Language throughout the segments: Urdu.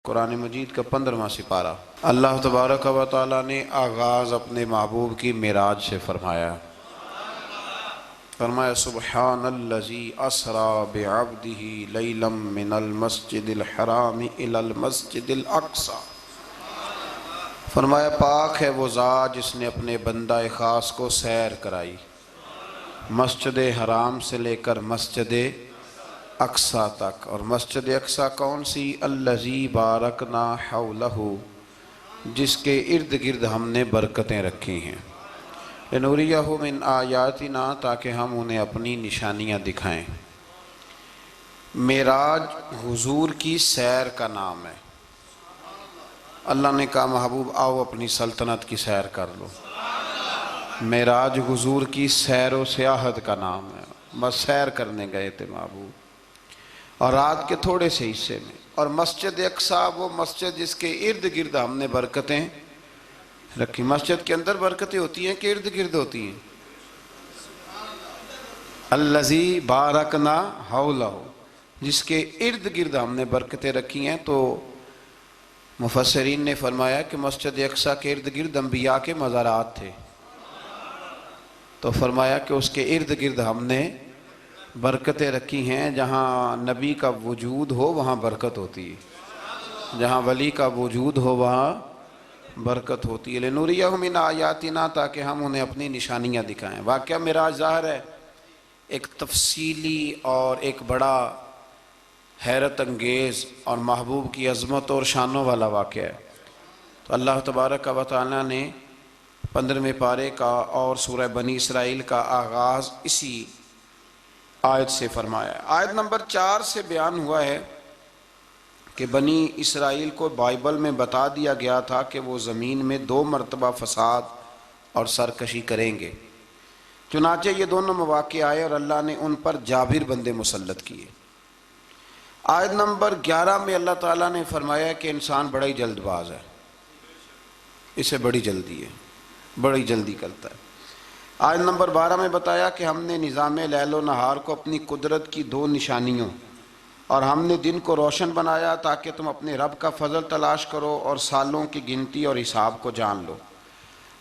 قرآن مجید کا 15واں سپارہ۔ اللہ تبارک و تعالیٰ نے آغاز اپنے محبوب کی معراج سے فرمایا۔ سبحان الذی اسریٰ بعبدہ لیلا من المسجد الحرام الی المسجد الاقصی۔ فرمایا پاک ہے وہ ذات جس نے اپنے بندہ خاص کو سیر کرائی مسجد حرام سے لے کر مسجد اقصی تک۔ اور مسجد اقصی کون سی؟ الذی بارکنا حولہ، جس کے ارد گرد ہم نے برکتیں رکھی ہیں، لنوریہ من آیاتنا، تاکہ ہم انہیں اپنی نشانیاں دکھائیں۔ معراج حضور کی سیر کا نام ہے۔ اللہ نے کہا محبوب آؤ اپنی سلطنت کی سیر کر لو۔ معراج حضور کی سیر و سیاحت کا نام ہے، بس سیر کرنے گئے تھے محبوب، اور رات کے تھوڑے سے حصے میں۔ اور مسجد اقصی وہ مسجد جس کے ارد گرد ہم نے برکتیں رکھی۔ مسجد کے اندر برکتیں ہوتی ہیں کہ ارد گرد ہوتی ہیں؟ الذی بارکنا حولہ، جس کے ارد گرد ہم نے برکتیں رکھی ہیں۔ تو مفسرین نے فرمایا کہ مسجد اقصی کے ارد گرد انبیاء کے مزارات تھے، تو فرمایا کہ اس کے ارد گرد ہم نے برکتیں رکھی ہیں۔ جہاں نبی کا وجود ہو وہاں برکت ہوتی ہے، جہاں ولی کا وجود ہو وہاں برکت ہوتی ہے۔ لنوریہ من آیاتنا، تاکہ ہم انہیں اپنی نشانیاں دکھائیں۔ واقعہ معراج ظاہر ہے ایک تفصیلی اور ایک بڑا حیرت انگیز اور محبوب کی عظمت اور شانوں والا واقعہ ہے۔ تو اللہ تبارک و تعالیٰ نے 15ویں پارے کا اور سورہ بنی اسرائیل کا آغاز اسی آیت سے فرمایا ہے۔ آیت نمبر 4 سے بیان ہوا ہے کہ بنی اسرائیل کو بائبل میں بتا دیا گیا تھا کہ وہ زمین میں 2 مرتبہ فساد اور سرکشی کریں گے۔ چنانچہ یہ دونوں مواقع آئے اور اللہ نے ان پر جابر بندے مسلط کیے۔ آیت نمبر 11 میں اللہ تعالیٰ نے فرمایا کہ انسان بڑا ہی جلد باز ہے، اسے بڑی جلدی ہے، بڑی جلدی کرتا ہے۔ آیت نمبر 12 میں بتایا کہ ہم نے نظام لیل و نہار کو اپنی قدرت کی 2 نشانیوں، اور ہم نے دن کو روشن بنایا تاکہ تم اپنے رب کا فضل تلاش کرو اور سالوں کی گنتی اور حساب کو جان لو۔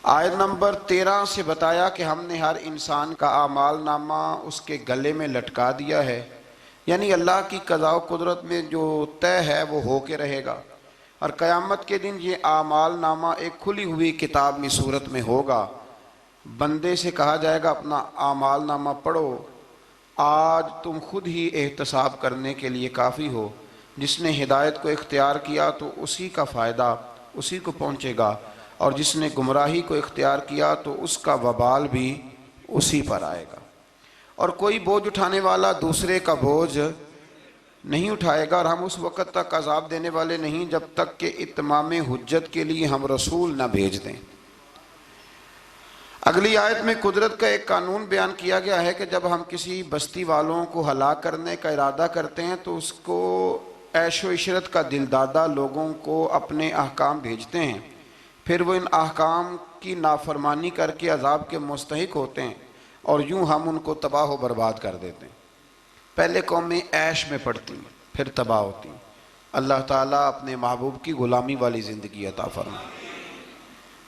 آیت نمبر 13 سے بتایا کہ ہم نے ہر انسان کا اعمال نامہ اس کے گلے میں لٹکا دیا ہے، یعنی اللہ کی قضاء و قدرت میں جو طے ہے وہ ہو کے رہے گا، اور قیامت کے دن یہ اعمال نامہ ایک کھلی ہوئی کتاب کی صورت میں ہوگا۔ بندے سے کہا جائے گا اپنا اعمال نامہ پڑھو، آج تم خود ہی احتساب کرنے کے لیے کافی ہو۔ جس نے ہدایت کو اختیار کیا تو اسی کا فائدہ اسی کو پہنچے گا، اور جس نے گمراہی کو اختیار کیا تو اس کا وبال بھی اسی پر آئے گا۔ اور کوئی بوجھ اٹھانے والا دوسرے کا بوجھ نہیں اٹھائے گا، اور ہم اس وقت تک عذاب دینے والے نہیں جب تک کہ اتمام حجت کے لیے ہم رسول نہ بھیج دیں۔ اگلی آیت میں قدرت کا ایک قانون بیان کیا گیا ہے کہ جب ہم کسی بستی والوں کو ہلاک کرنے کا ارادہ کرتے ہیں تو اس کو عیش و عشرت کا دل دادہ لوگوں کو اپنے احکام بھیجتے ہیں، پھر وہ ان احکام کی نافرمانی کر کے عذاب کے مستحق ہوتے ہیں، اور یوں ہم ان کو تباہ و برباد کر دیتے ہیں۔ پہلے قومیں عیش میں پڑتی ہیں پھر تباہ ہوتی ہیں۔ اللہ تعالیٰ اپنے محبوب کی غلامی والی زندگی عطا فرمائے۔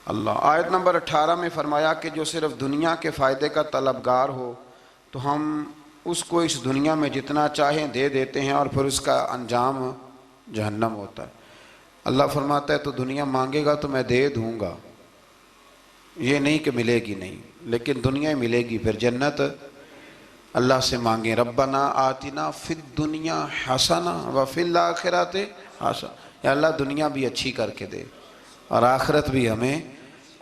اللہ آیت نمبر 18 میں فرمایا کہ جو صرف دنیا کے فائدے کا طلبگار ہو تو ہم اس کو اس دنیا میں جتنا چاہیں دے دیتے ہیں، اور پھر اس کا انجام جہنم ہوتا ہے۔ اللہ فرماتا ہے تو دنیا مانگے گا تو میں دے دوں گا، یہ نہیں کہ ملے گی نہیں، لیکن دنیا ملے گی، پھر جنت اللہ سے مانگیں ربنا آتنا فی الدنیا حسنہ وفی الآخرۃ حسنہ، یا اللہ دنیا بھی اچھی کر کے دے اور آخرت بھی ہمیں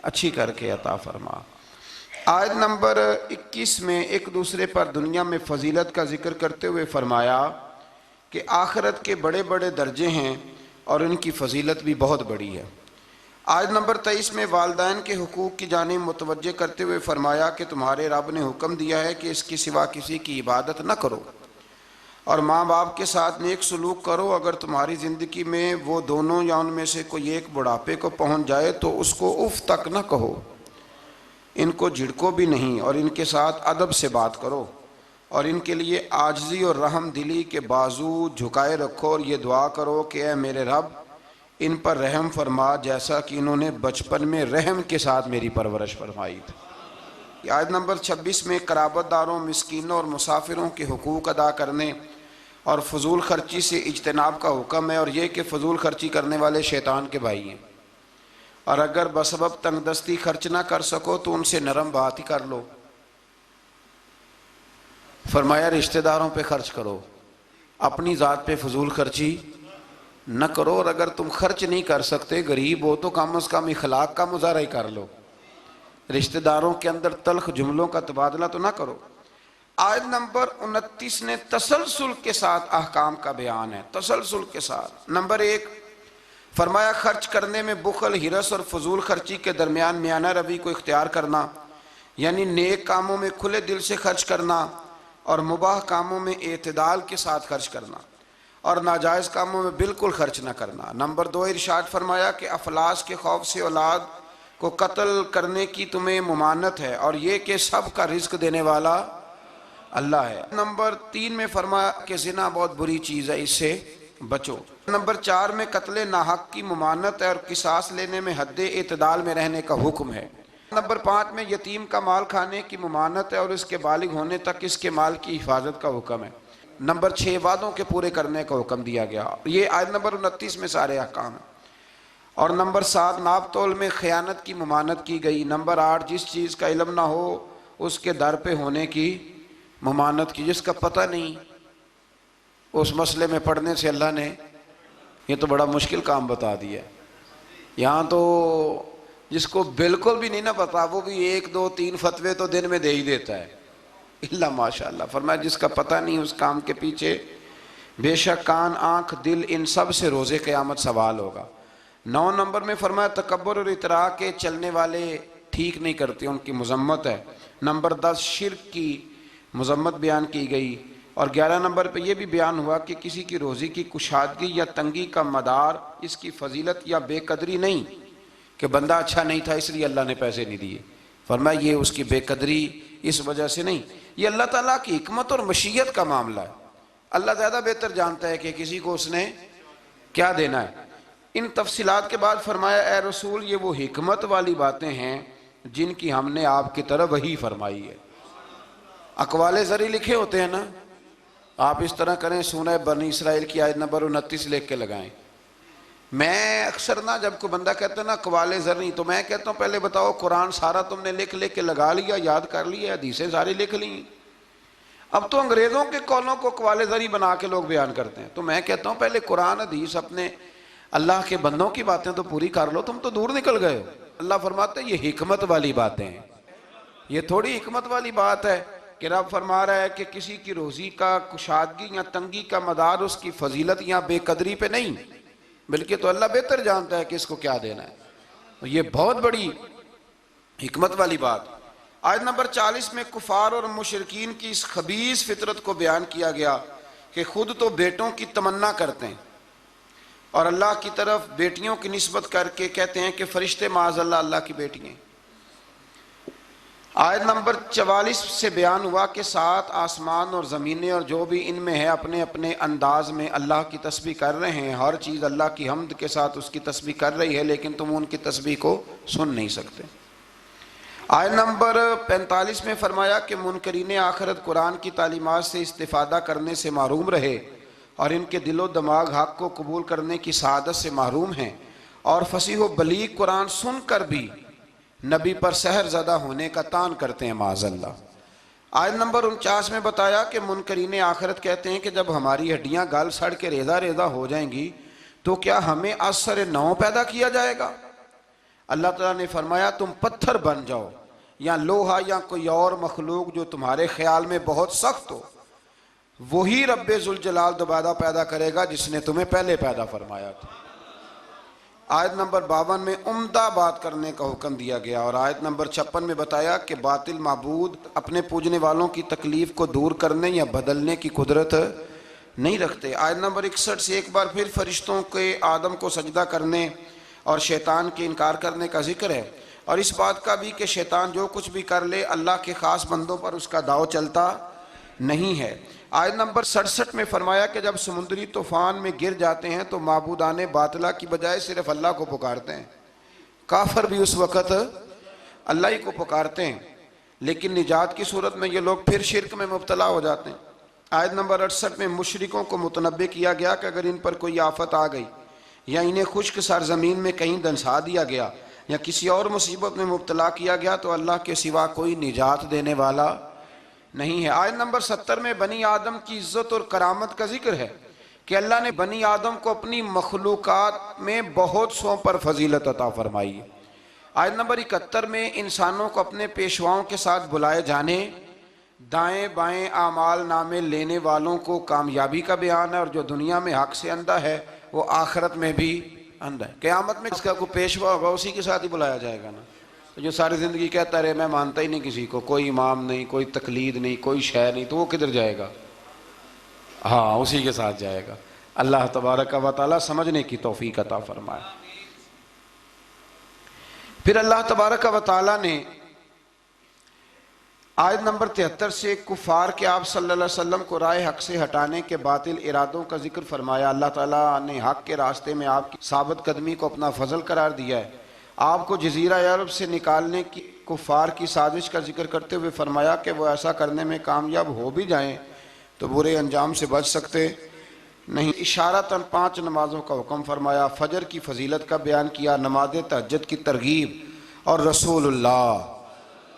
اچھی کر کے عطا فرما۔ آیت نمبر 21 میں ایک دوسرے پر دنیا میں فضیلت کا ذکر کرتے ہوئے فرمایا کہ آخرت کے بڑے بڑے درجے ہیں اور ان کی فضیلت بھی بہت بڑی ہے۔ آیت نمبر 23 میں والدین کے حقوق کی جانب متوجہ کرتے ہوئے فرمایا کہ تمہارے رب نے حکم دیا ہے کہ اس کے سوا کسی کی عبادت نہ کرو، اور ماں باپ کے ساتھ نیک سلوک کرو۔ اگر تمہاری زندگی میں وہ دونوں یا ان میں سے کوئی ایک بڑھاپے کو پہنچ جائے تو اس کو اف تک نہ کہو، ان کو جھڑکو بھی نہیں، اور ان کے ساتھ ادب سے بات کرو، اور ان کے لیے عاجزی اور رحم دلی کے بازو جھکائے رکھو، اور یہ دعا کرو کہ اے میرے رب ان پر رحم فرما جیسا کہ انہوں نے بچپن میں رحم کے ساتھ میری پرورش فرمائی تھی۔ آیت نمبر 26 میں قرابت داروں، مسکینوں اور مسافروں کے حقوق ادا کرنے اور فضول خرچی سے اجتناب کا حکم ہے، اور یہ کہ فضول خرچی کرنے والے شیطان کے بھائی ہیں، اور اگر بسبب تنگ دستی خرچ نہ کر سکو تو ان سے نرم بات ہی کر لو۔ فرمایا رشتہ داروں پہ خرچ کرو، اپنی ذات پہ فضول خرچی نہ کرو، اور اگر تم خرچ نہیں کر سکتے، غریب ہو، تو کم از کم اخلاق کا مظاہرہ ہی کر لو، رشتہ داروں کے اندر تلخ جملوں کا تبادلہ تو نہ کرو۔ آیت نمبر 29 نے تسلسل کے ساتھ احکام کا بیان ہے، تسلسل کے ساتھ۔ نمبر 1 فرمایا خرچ کرنے میں بخل، ہرس اور فضول خرچی کے درمیان میانہ روی کو اختیار کرنا، یعنی نیک کاموں میں کھلے دل سے خرچ کرنا اور مباح کاموں میں اعتدال کے ساتھ خرچ کرنا، اور ناجائز کاموں میں بالکل خرچ نہ کرنا۔ نمبر 2 ارشاد فرمایا کہ افلاس کے خوف سے اولاد کو قتل کرنے کی تمہیں ممانعت ہے، اور یہ کہ سب کا رزق دینے والا اللہ ہے۔ نمبر 3 میں فرمایا کہ زنا بہت بری چیز ہے، اس سے بچو۔ نمبر 4 میں قتل ناحق کی ممانعت ہے اور قصاص لینے میں حد اعتدال میں رہنے کا حکم ہے۔ نمبر 5 میں یتیم کا مال کھانے کی ممانعت ہے اور اس کے بالغ ہونے تک اس کے مال کی حفاظت کا حکم ہے۔ نمبر 6 وعدوں کے پورے کرنے کا حکم دیا گیا، یہ آیت نمبر 29 میں سارے احکام ہیں۔ اور نمبر 7 ناپ تول میں خیانت کی ممانعت کی گئی۔ نمبر 8 جس چیز کا علم نہ ہو اس کے در پہ ہونے کی ممانعت کی، جس کا پتہ نہیں اس مسئلے میں پڑھنے سے اللہ نے یہ تو بڑا مشکل کام بتا دیا ہے۔ یہاں تو جس کو بالکل بھی نہیں نہ پتا وہ بھی 1 2 3 فتوے تو دن میں دے ہی دیتا ہے، اللہ ماشاءاللہ۔ فرمایا جس کا پتہ نہیں اس کام کے پیچھے بے شک کان آنکھ دل ان سب سے روز قیامت سوال ہوگا۔ 9 نمبر میں فرمایا تکبر اور اطراء کے چلنے والے ٹھیک نہیں کرتے، ان کی مذمت ہے۔ نمبر 10 شرک کی مذمت بیان کی گئی، اور 11 نمبر پہ یہ بھی بیان ہوا کہ کسی کی روزی کی کشادگی یا تنگی کا مدار اس کی فضیلت یا بے قدری نہیں کہ بندہ اچھا نہیں تھا اس لیے اللہ نے پیسے نہیں دیے، فرمایا یہ اس کی بے قدری اس وجہ سے نہیں، یہ اللہ تعالیٰ کی حکمت اور مشیت کا معاملہ ہے۔ اللہ زیادہ بہتر جانتا ہے کہ کسی کو اس نے کیا دینا ہے۔ ان تفصیلات کے بعد فرمایا اے رسول یہ وہ حکمت والی باتیں ہیں جن کی ہم نے آپ کی طرف وحی فرمائی ہے۔ اقوال زری لکھے ہوتے ہیں نا، آپ اس طرح کریں سورہ بنی اسرائیل کی آیت نمبر 29 لکھ کے لگائیں۔ میں اکثر نا جب کوئی بندہ کہتا ہے نا اقوال زری، تو میں کہتا ہوں پہلے بتاؤ قرآن سارا تم نے لکھ کے لگا لیا، یاد کر لیا، حدیثیں ساری لکھ لی؟ اب تو انگریزوں کے قولوں کو اقوال زری بنا کے لوگ بیان کرتے ہیں، تو میں کہتا ہوں پہلے قرآن حدیث اپنے اللہ کے بندوں کی باتیں تو پوری کر لو، تم تو دور نکل گئے ہو۔ اللہ فرماتا ہے یہ حکمت والی باتیں ہیں، یہ تھوڑی حکمت والی بات ہے کہ رب فرما رہا ہے کہ کسی کی روزی کا کشادگی یا تنگی کا مدار اس کی فضیلت یا بے قدری پہ نہیں، بلکہ تو اللہ بہتر جانتا ہے کہ اس کو کیا دینا ہے، یہ بہت بڑی حکمت والی بات۔ آیت نمبر 40 میں کفار اور مشرکین کی اس خبیث فطرت کو بیان کیا گیا کہ خود تو بیٹوں کی تمنا کرتے ہیں اور اللہ کی طرف بیٹیوں کی نسبت کر کے کہتے ہیں کہ فرشتے معاذ اللہ اللہ کی بیٹی ہیں۔ آیت نمبر 44 سے بیان ہوا کہ 7 آسمان اور زمینیں اور جو بھی ان میں ہے اپنے اپنے انداز میں اللہ کی تسبیح کر رہے ہیں، ہر چیز اللہ کی حمد کے ساتھ اس کی تسبیح کر رہی ہے، لیکن تم ان کی تسبیح کو سن نہیں سکتے۔ آیت نمبر 45 میں فرمایا کہ منکرین آخرت قرآن کی تعلیمات سے استفادہ کرنے سے محروم رہے اور ان کے دل و دماغ حق کو قبول کرنے کی سعادت سے محروم ہیں، اور فصیح و بلیغ قرآن سن کر بھی نبی پر سحر زدہ ہونے کا تان کرتے ہیں معاذ اللہ۔ آیت نمبر 49 میں بتایا کہ منکرین آخرت کہتے ہیں کہ جب ہماری ہڈیاں گل سڑ کے ریزہ ریزہ ہو جائیں گی تو کیا ہمیں از سر نو پیدا کیا جائے گا؟ اللہ تعالیٰ نے فرمایا تم پتھر بن جاؤ یا لوہا یا کوئی اور مخلوق جو تمہارے خیال میں بہت سخت ہو، وہی رب ذوالجلال دوبارہ پیدا کرے گا جس نے تمہیں پہلے پیدا فرمایا تھا۔ آیت نمبر 52 میں عمدہ بات کرنے کا حکم دیا گیا، اور آیت نمبر 56 میں بتایا کہ باطل معبود اپنے پوجنے والوں کی تکلیف کو دور کرنے یا بدلنے کی قدرت نہیں رکھتے۔ آیت نمبر 61 سے ایک بار پھر فرشتوں کے آدم کو سجدہ کرنے اور شیطان کے انکار کرنے کا ذکر ہے، اور اس بات کا بھی کہ شیطان جو کچھ بھی کر لے اللہ کے خاص بندوں پر اس کا داؤ چلتا نہیں ہے۔ آیت نمبر 67 میں فرمایا کہ جب سمندری طوفان میں گر جاتے ہیں تو معبودان باطلہ کی بجائے صرف اللہ کو پکارتے ہیں. کافر بھی اس وقت اللہ ہی کو پکارتے ہیں، لیکن نجات کی صورت میں یہ لوگ پھر شرک میں مبتلا ہو جاتے ہیں. آیت نمبر 68 میں مشرکوں کو متنبہ کیا گیا کہ اگر ان پر کوئی آفت آ گئی یا انہیں خشک سرزمین میں کہیں دنسا دیا گیا یا کسی اور مصیبت میں مبتلا کیا گیا تو اللہ کے سوا کوئی نجات دینے والا نہیں ہے. آیت نمبر 70 میں بنی آدم کی عزت اور کرامت کا ذکر ہے کہ اللہ نے بنی آدم کو اپنی مخلوقات میں بہت سوں پر فضیلت عطا فرمائی ہے. آیت نمبر 71 میں انسانوں کو اپنے پیشواؤں کے ساتھ بلائے جانے، دائیں بائیں اعمال نامے لینے والوں کو کامیابی کا بیان ہے، اور جو دنیا میں حق سے اندھا ہے وہ آخرت میں بھی اندھا ہے. قیامت میں اس کا کوئی پیشوا ہوگا اسی کے ساتھ ہی بلایا جائے گا نا. تو جو ساری زندگی کہتا رہے میں مانتا ہی نہیں کسی کو، کوئی امام نہیں، کوئی تقلید نہیں، کوئی شے نہیں، تو وہ کدھر جائے گا؟ ہاں اسی کے ساتھ جائے گا. اللہ تبارک و تعالیٰ سمجھنے کی توفیق عطا فرمائے. پھر اللہ تبارک و تعالیٰ نے آیت نمبر 73 سے کفار کے آپ صلی اللہ علیہ وسلم کو رائے حق سے ہٹانے کے باطل ارادوں کا ذکر فرمایا. اللہ تعالیٰ نے حق کے راستے میں آپ کی ثابت قدمی کو اپنا فضل قرار دیا ہے. آپ کو جزیرہ عرب سے نکالنے کی کفار کی سازش کا ذکر کرتے ہوئے فرمایا کہ وہ ایسا کرنے میں کامیاب ہو بھی جائیں تو برے انجام سے بچ سکتے نہیں. اشارتاً 5 نمازوں کا حکم فرمایا، فجر کی فضیلت کا بیان کیا، نماز تہجد کی ترغیب، اور رسول اللہ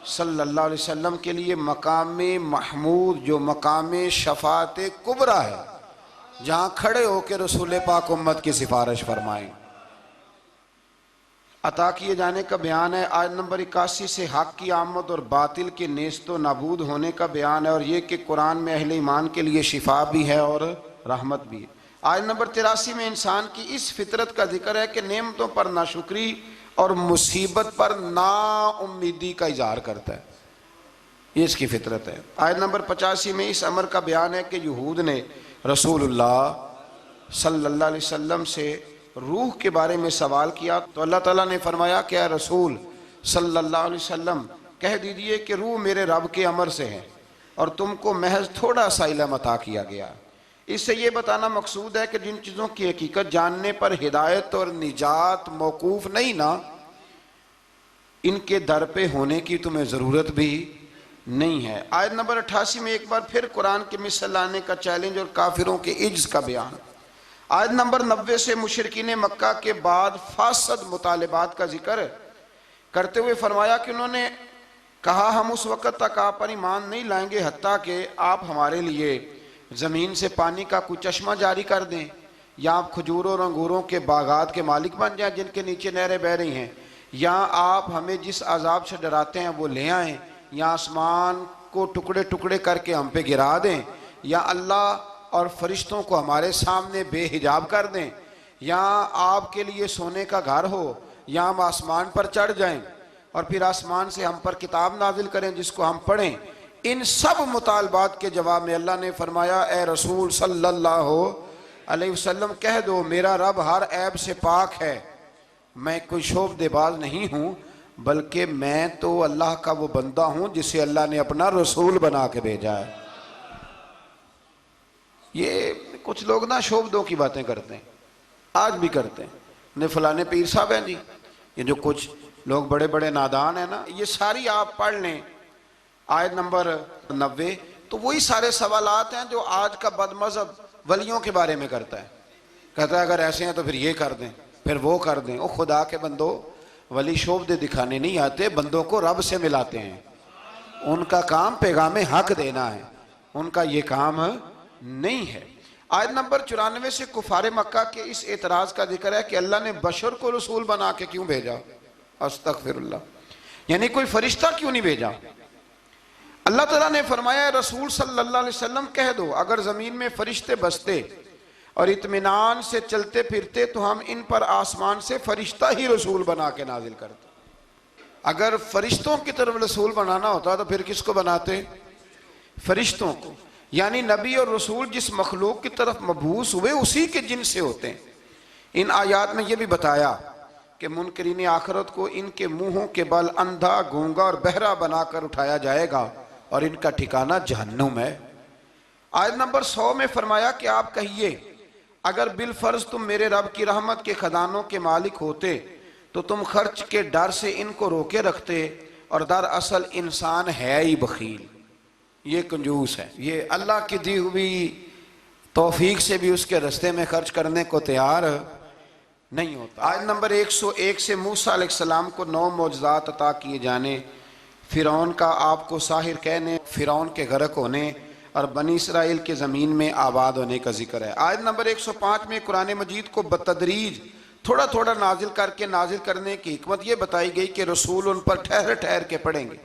صلی اللہ علیہ وسلم کے لیے مقام محمود جو مقام شفاعت کبریٰ ہے، جہاں کھڑے ہو کے رسول پاک امت کی سفارش فرمائیں، عطا کیے جانے کا بیان ہے. آیت نمبر 81 سے حق کی آمد اور باطل کے نیست و نابود ہونے کا بیان ہے، اور یہ کہ قرآن میں اہل ایمان کے لیے شفا بھی ہے اور رحمت بھی ہے. آیت نمبر 83 میں انسان کی اس فطرت کا ذکر ہے کہ نعمتوں پر ناشکری اور مصیبت پر نا امیدی کا اظہار کرتا ہے، یہ اس کی فطرت ہے. آیت نمبر 85 میں اس امر کا بیان ہے کہ یہود نے رسول اللہ صلی اللہ علیہ وسلم سے روح کے بارے میں سوال کیا تو اللہ تعالیٰ نے فرمایا کہ اے رسول صلی اللہ علیہ وسلم کہہ دیجئے کہ روح میرے رب کے امر سے ہے اور تم کو محض تھوڑا سا علم عطا کیا گیا. اس سے یہ بتانا مقصود ہے کہ جن چیزوں کی حقیقت جاننے پر ہدایت اور نجات موقوف نہیں نا، ان کے در پہ ہونے کی تمہیں ضرورت بھی نہیں ہے. آیت نمبر 88 میں ایک بار پھر قرآن کے مثل لانے کا چیلنج اور کافروں کے عجز کا بیان. آیت نمبر 90 سے مشرکین مکہ کے بعد فاسد مطالبات کا ذکر کرتے ہوئے فرمایا کہ انہوں نے کہا ہم اس وقت تک آپ پر ایمان نہیں لائیں گے حتیٰ کہ آپ ہمارے لیے زمین سے پانی کا کوئی چشمہ جاری کر دیں، یا آپ کھجوروں اور انگوروں کے باغات کے مالک بن جائیں جن کے نیچے نہریں بہہ رہی ہیں، یا آپ ہمیں جس عذاب سے ڈراتے ہیں وہ لے آئیں، یا آسمان کو ٹکڑے ٹکڑے کر کے ہم پہ گرا دیں، یا اللہ اور فرشتوں کو ہمارے سامنے بے حجاب کر دیں، یا آپ کے لیے سونے کا گھر ہو، یا ہم آسمان پر چڑھ جائیں اور پھر آسمان سے ہم پر کتاب نازل کریں جس کو ہم پڑھیں. ان سب مطالبات کے جواب میں اللہ نے فرمایا اے رسول صلی اللہ علیہ وسلم کہہ دو میرا رب ہر عیب سے پاک ہے، میں کوئی شعبدے باز نہیں ہوں، بلکہ میں تو اللہ کا وہ بندہ ہوں جسے اللہ نے اپنا رسول بنا کے بھیجا ہے. یہ کچھ لوگ نا شعبدوں کی باتیں کرتے ہیں، آج بھی کرتے ہیں، فلانے پیر صاحب ہیں جی، یہ جو کچھ لوگ بڑے بڑے نادان ہیں نا، یہ ساری آپ پڑھ لیں آیت نمبر 90، تو وہی سارے سوالات ہیں جو آج کا بد مذہب ولیوں کے بارے میں کرتا ہے. کہتا ہے اگر ایسے ہیں تو پھر یہ کر دیں، پھر وہ کر دیں. او خدا کے بندو، ولی شعبدے دکھانے نہیں آتے، بندوں کو رب سے ملاتے ہیں. ان کا کام پیغام حق دینا ہے، ان کا یہ کام نہیں ہے. آیت نمبر 94 سے کفار مکہ کے اس اعتراض کا ذکر ہے کہ اللہ نے بشر کو رسول بنا کے کیوں بھیجا؟ استغفر اللہ، یعنی کوئی فرشتہ کیوں نہیں بھیجا؟ اللہ تعالیٰ نے فرمایا رسول صلی اللہ علیہ وسلم کہہ دو اگر زمین میں فرشتے بستے اور اطمینان سے چلتے پھرتے تو ہم ان پر آسمان سے فرشتہ ہی رسول بنا کے نازل کرتے. اگر فرشتوں کی طرف رسول بنانا ہوتا تو پھر کس کو بناتے؟ فرشتوں کو. یعنی نبی اور رسول جس مخلوق کی طرف مبعوث ہوئے اسی کے جن سے ہوتے ہیں. ان آیات میں یہ بھی بتایا کہ منکرین آخرت کو ان کے منہوں کے بل اندھا، گونگا اور بہرا بنا کر اٹھایا جائے گا اور ان کا ٹھکانہ جہنم ہے. آیت نمبر 100 میں فرمایا کہ آپ کہیے اگر بالفرض تم میرے رب کی رحمت کے خزانوں کے مالک ہوتے تو تم خرچ کے ڈر سے ان کو روکے رکھتے، اور دراصل انسان ہے ہی بخیل، یہ کنجوس ہے، یہ اللہ کی دی ہوئی توفیق سے بھی اس کے رستے میں خرچ کرنے کو تیار نہیں ہوتا۔ آیت نمبر 101 سے موسیٰ علیہ السلام کو 9 معجزات عطا کیے جانے، فرعون کا آپ کو ساحر کہنے، فرعون کے غرق ہونے اور بنی اسرائیل کے زمین میں آباد ہونے کا ذکر ہے۔ آیت نمبر 105 میں قرآن مجید کو بتدریج تھوڑا تھوڑا نازل کر کے نازل کرنے کی حکمت یہ بتائی گئی کہ رسول ان پر ٹھہر ٹھہر کے پڑھیں گے،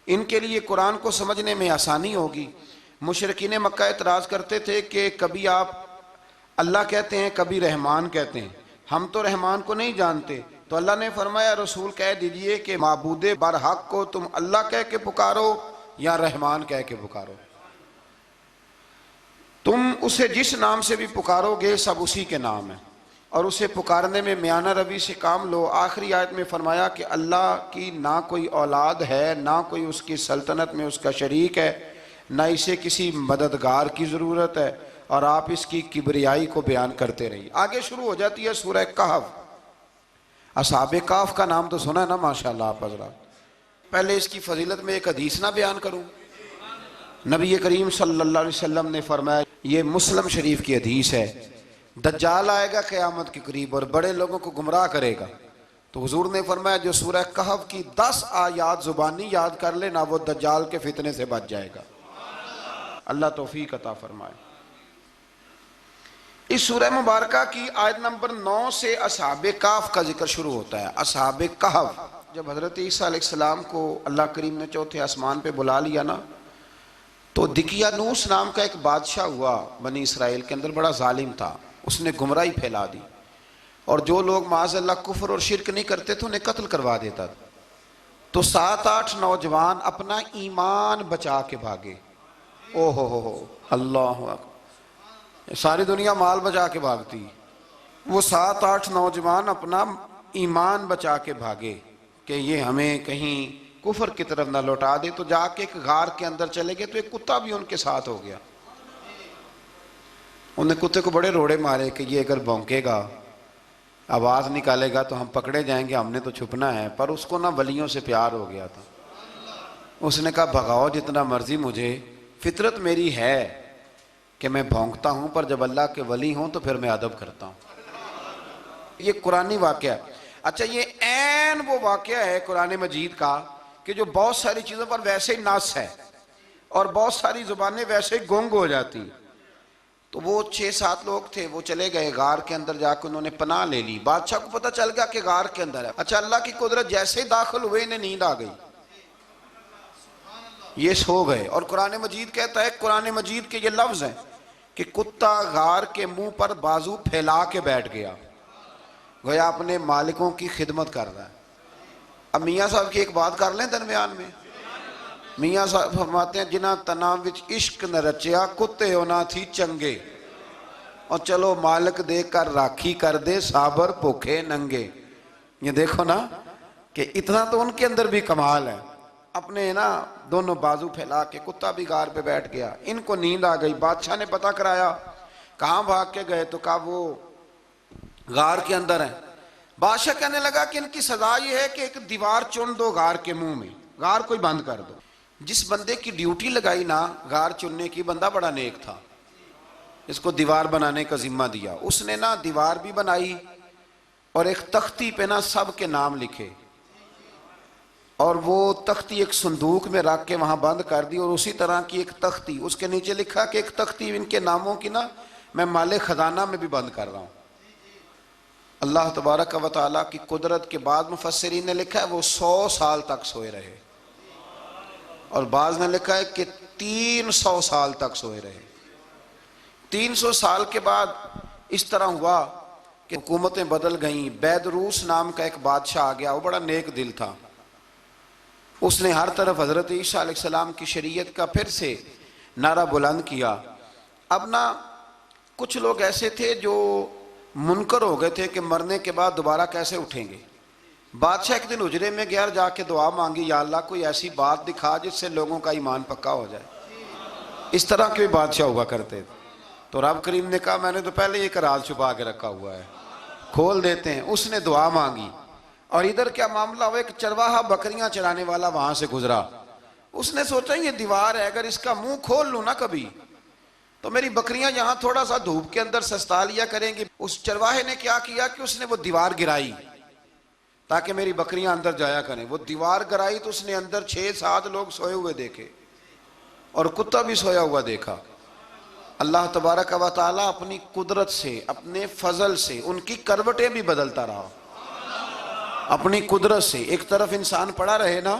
ان کے لیے قرآن کو سمجھنے میں آسانی ہوگی۔ مشرکین مکہ اعتراض کرتے تھے کہ کبھی آپ اللہ کہتے ہیں کبھی رحمان کہتے ہیں، ہم تو رحمان کو نہیں جانتے، تو اللہ نے فرمایا رسول کہہ دیجئے کہ معبود برحق کو تم اللہ کہہ کے پکارو یا رحمان کہہ کے پکارو، تم اسے جس نام سے بھی پکارو گے سب اسی کے نام ہے، اور اسے پکارنے میں میانہ روی سے کام لو۔ آخری آیت میں فرمایا کہ اللہ کی نہ کوئی اولاد ہے، نہ کوئی اس کی سلطنت میں اس کا شریک ہے، نہ اسے کسی مددگار کی ضرورت ہے، اور آپ اس کی کبریائی کو بیان کرتے رہیے۔ آگے شروع ہو جاتی ہے سورہ کہف۔ اصحاب کہف کا نام تو سنا نا ماشاءاللہ آپ حضرات۔ پہلے اس کی فضیلت میں ایک حدیث نہ بیان کروں؟ نبی کریم صلی اللہ علیہ وسلم نے فرمایا، یہ مسلم شریف کی حدیث ہے، دجال آئے گا قیامت کے قریب اور بڑے لوگوں کو گمراہ کرے گا، تو حضور نے فرمایا جو سورہ کہف کی 10 آیات زبانی یاد کر لے نہ وہ دجال کے فتنے سے بچ جائے گا۔ اللہ توفیق عطا فرمائے۔ اس سورہ مبارکہ کی آیت نمبر 9 سے اصحاب کہف کا ذکر شروع ہوتا ہے۔ اصحاب کہف، جب حضرت عیسیٰ علیہ السلام کو اللہ کریم نے چوتھے آسمان پہ بلا لیا نا، تو دقیانوس نام کا ایک بادشاہ ہوا بنی اسرائیل کے اندر، بڑا ظالم تھا، اس نے گمراہی پھیلا دی، اور جو لوگ معاذ اللہ کفر اور شرک نہیں کرتے تھے انہیں قتل کروا دیتا تھا۔ تو 7-8 نوجوان اپنا ایمان بچا کے بھاگے۔ او ہو اللہ اکبر، ساری دنیا مال بچا کے بھاگتی، وہ 7-8 نوجوان اپنا ایمان بچا کے بھاگے کہ یہ ہمیں کہیں کفر کی طرف نہ لوٹا دے، تو جا کے ایک غار کے اندر چلے گئے، تو ایک کتا بھی ان کے ساتھ ہو گیا۔ انہیں کتے کو بڑے روڑے مارے کہ یہ اگر بھونکے گا آواز نکالے گا تو ہم پکڑے جائیں گے، ہم نے تو چھپنا ہے، پر اس کو نہ ولیوں سے پیار ہو گیا تھا۔ اس نے کہا بھگاؤ جتنا مرضی مجھے، فطرت میری ہے کہ میں بھونکتا ہوں، پر جب اللہ کے ولی ہوں تو پھر میں ادب کرتا ہوں۔ یہ قرآنی واقعہ ہے۔ اچھا، یہ عین وہ واقعہ ہے قرآن مجید کا کہ جو بہت ساری چیزوں پر ویسے ہی نص ہے اور بہت ساری زبانیں ویسے ہی گنگ ہو جاتی۔ تو وہ 6-7 لوگ تھے، وہ چلے گئے غار کے اندر، جا کے انہوں نے پناہ لے لی۔ بادشاہ کو پتہ چل گیا کہ غار کے اندر ہے۔ اچھا، اللہ کی قدرت، جیسے داخل ہوئے انہیں نیند آ گئی، یہ سو گئے۔ اور قرآن مجید کہتا ہے، قرآن مجید کے یہ لفظ ہیں کہ کتا غار کے منہ پر بازو پھیلا کے بیٹھ گیا، گویا اپنے مالکوں کی خدمت کر رہا ہے۔ اب میاں صاحب کی ایک بات کر لیں درمیان میں۔ میاں صاحب فرماتے ہیں جنہ تنا وچ عشق نہ رچیا، کتے ہونا تھی چنگے، اور چلو مالک دے کر راکھی کر دے، صابر بھوکے ننگے۔ یہ دیکھو نا کہ اتنا تو ان کے اندر بھی کمال ہے، اپنے نا دونوں بازو پھیلا کے، کتا بھی غار پہ بیٹھ گیا، ان کو نیند آ گئی۔ بادشاہ نے پتہ کرایا کہاں بھاگ کے گئے، تو کہا وہ غار کے اندر ہیں۔ بادشاہ کہنے لگا کہ ان کی سزا یہ ہے کہ ایک دیوار چن دو غار کے منہ میں، غار کوئی بند کر دو۔ جس بندے کی ڈیوٹی لگائی نا غار چننے کی، بندہ بڑا نیک تھا، اس کو دیوار بنانے کا ذمہ دیا، اس نے نا دیوار بھی بنائی اور ایک تختی پہ نا سب کے نام لکھے، اور وہ تختی ایک صندوق میں رکھ کے وہاں بند کر دی، اور اسی طرح کی ایک تختی اس کے نیچے لکھا کہ ایک تختی ان کے ناموں کی نا میں مال خزانہ میں بھی بند کر رہا ہوں۔ اللہ تبارک و تعالیٰ کی قدرت کے بعد مفسرین نے لکھا ہے وہ 100 سال تک سوئے رہے، اور بعض نے لکھا ہے کہ 300 سال تک سوئے رہے۔ 300 سال کے بعد اس طرح ہوا کہ حکومتیں بدل گئیں۔ بیدروس نام کا ایک بادشاہ آ گیا، وہ بڑا نیک دل تھا، اس نے ہر طرف حضرت عیسیٰ علیہ السلام کی شریعت کا پھر سے نعرہ بلند کیا۔ اب نا کچھ لوگ ایسے تھے جو منکر ہو گئے تھے کہ مرنے کے بعد دوبارہ کیسے اٹھیں گے۔ بادشاہ ایک دن حجرے میں گیا، جا کے دعا مانگی، یا اللہ کوئی ایسی بات دکھا جس سے لوگوں کا ایمان پکا ہو جائے۔ اس طرح کے بھی بادشاہ ہوا کرتے تھے۔ تو رب کریم نے کہا میں نے تو پہلے ایک راز چھپا کے رکھا ہوا ہے، کھول دیتے ہیں۔ اس نے دعا مانگی، اور ادھر کیا معاملہ ہوا، ایک چرواہا بکریاں چرانے والا وہاں سے گزرا۔ اس نے سوچا یہ دیوار ہے، اگر اس کا منہ کھول لوں نا کبھی تو میری بکریاں یہاں تھوڑا سا دھوپ کے اندر سستا لیا کریں گی۔ اس چرواہے نے کیا کیا کہ اس نے وہ دیوار گرائی تاکہ میری بکریاں اندر جایا کریں۔ وہ دیوار گرائی تو اس نے اندر 6-7 لوگ سوئے ہوئے دیکھے اور کتا بھی سویا ہوا دیکھا۔ اللہ تبارک و تعالیٰ اپنی قدرت سے، اپنے فضل سے ان کی کروٹیں بھی بدلتا رہا، اپنی قدرت سے۔ ایک طرف انسان پڑا رہے نا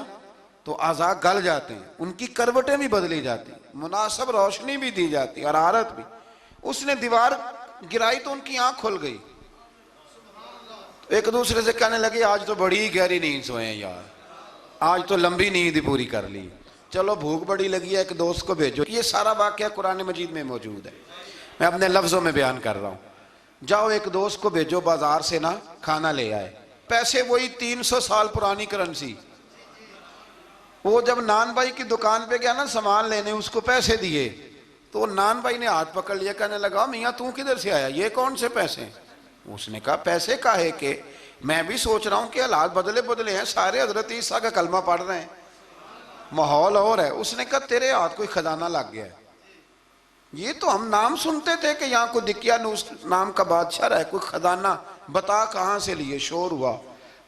تو اعضاء گل جاتے ہیں، ان کی کروٹیں بھی بدلی جاتی، مناسب روشنی بھی دی جاتی، حرارت بھی۔ اس نے دیوار گرائی تو ان کی آنکھ کھل گئی، ایک دوسرے سے کہنے لگے آج تو بڑی گہری نیند سوئے ہیں یار، آج تو لمبی نیند ہی پوری کر لی، چلو بھوک بڑی لگی ہے ایک دوست کو بھیجو۔ یہ سارا واقعہ قرآن مجید میں موجود ہے، میں اپنے لفظوں میں بیان کر رہا ہوں۔ جاؤ ایک دوست کو بھیجو بازار سے نا کھانا لے آئے، پیسے وہی 300 سال پرانی کرنسی۔ وہ جب نان بھائی کی دکان پہ گیا نا سامان لینے، اس کو پیسے دیے تو نان بھائی نے ہاتھ پکڑ لیا، کہنے لگا میاں تو کدھر سے آیا، یہ کون سے پیسے ہیں؟ اس نے کہا پیسے کاہے کہ میں بھی سوچ رہا ہوں کہ حالات بدلے ہیں، سارے حضرت عیسیٰ کا کلمہ پڑھ رہے ہیں، ماحول اور ہے۔ اس نے کہا تیرے ہاتھ کوئی خزانہ لگ گیا ہے، یہ تو ہم نام سنتے تھے کہ یہاں کوئی دقیانوس نام کا بادشاہ رہا ہے، کوئی خزانہ، بتا کہاں سے لیے؟ شور ہوا،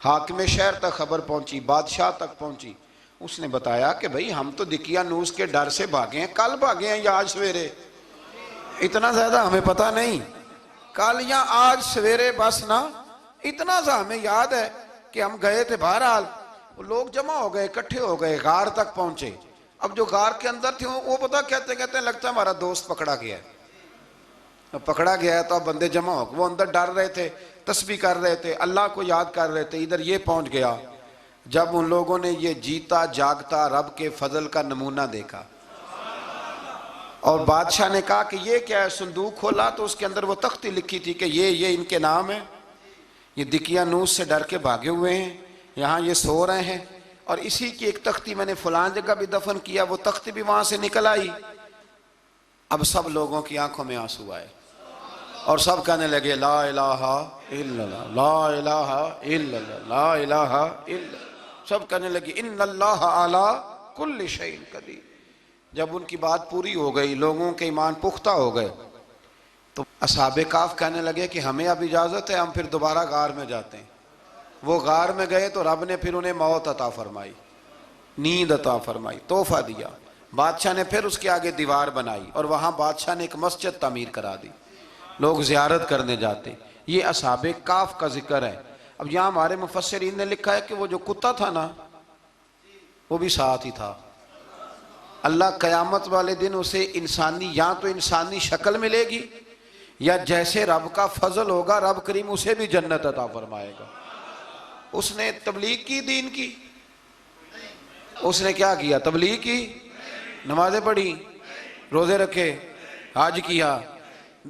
حاکم شہر تک خبر پہنچی، بادشاہ تک پہنچی۔ اس نے بتایا کہ بھئی ہم تو دقیانوس کے ڈر سے بھاگے ہیں، کل بھاگے ہیں یا آج سویرے، اتنا زیادہ ہمیں پتہ نہیں، کل یا آج سویرے بس نا، اتنا سا ہمیں یاد ہے کہ ہم گئے تھے۔ بہرحال لوگ جمع ہو گئے، اکٹھے ہو گئے، غار تک پہنچے۔ اب جو غار کے اندر تھے وہ پتہ کہتے ہیں لگتا ہے ہمارا دوست پکڑا گیا ہے، پکڑا گیا ہے۔ تو اب بندے جمع ہو گئے، وہ اندر ڈر رہے تھے، تسبیح کر رہے تھے، اللہ کو یاد کر رہے تھے۔ ادھر یہ پہنچ گیا، جب ان لوگوں نے یہ جیتا جاگتا رب کے فضل کا نمونہ دیکھا، اور بادشاہ نے کہا کہ یہ کیا ہے؟ صندوق کھولا تو اس کے اندر وہ تختی لکھی تھی کہ یہ ان کے نام ہے، یہ دقیانوس سے ڈر کے بھاگے ہوئے ہیں، یہاں یہ سو رہے ہیں، اور اسی کی ایک تختی میں نے فلان جگہ بھی دفن کیا، وہ تختی بھی وہاں سے نکل آئی۔ اب سب لوگوں کی آنکھوں میں آنسو آئے اور سب کہنے لگے لا الہ الا اللہ، لا الہ الا اللہ، لا الہ الا اللہ۔ سب کہنے لگے ان اللہ علی کل شیء قدیر۔ جب ان کی بات پوری ہو گئی، لوگوں کے ایمان پختہ ہو گئے، تو اصحاب کہف کہنے لگے کہ ہمیں اب اجازت ہے، ہم پھر دوبارہ غار میں جاتے ہیں۔ وہ غار میں گئے تو رب نے پھر انہیں موت عطا فرمائی، نیند عطا فرمائی، تحفہ دیا۔ بادشاہ نے پھر اس کے آگے دیوار بنائی اور وہاں بادشاہ نے ایک مسجد تعمیر کرا دی، لوگ زیارت کرنے جاتے۔ یہ اصحاب کہف کا ذکر ہے۔ اب یہاں ہمارے مفسرین نے لکھا ہے کہ وہ جو کتا تھا نا وہ بھی ساتھ ہی تھا۔ اللہ قیامت والے دن اسے انسانی، یا تو انسانی شکل ملے گی، یا جیسے رب کا فضل ہوگا رب کریم اسے بھی جنت عطا فرمائے گا۔ اس نے تبلیغ کی، دین کی، اس نے کیا کیا؟ تبلیغ کی، نمازیں پڑھی، روزے رکھے، حج کیا،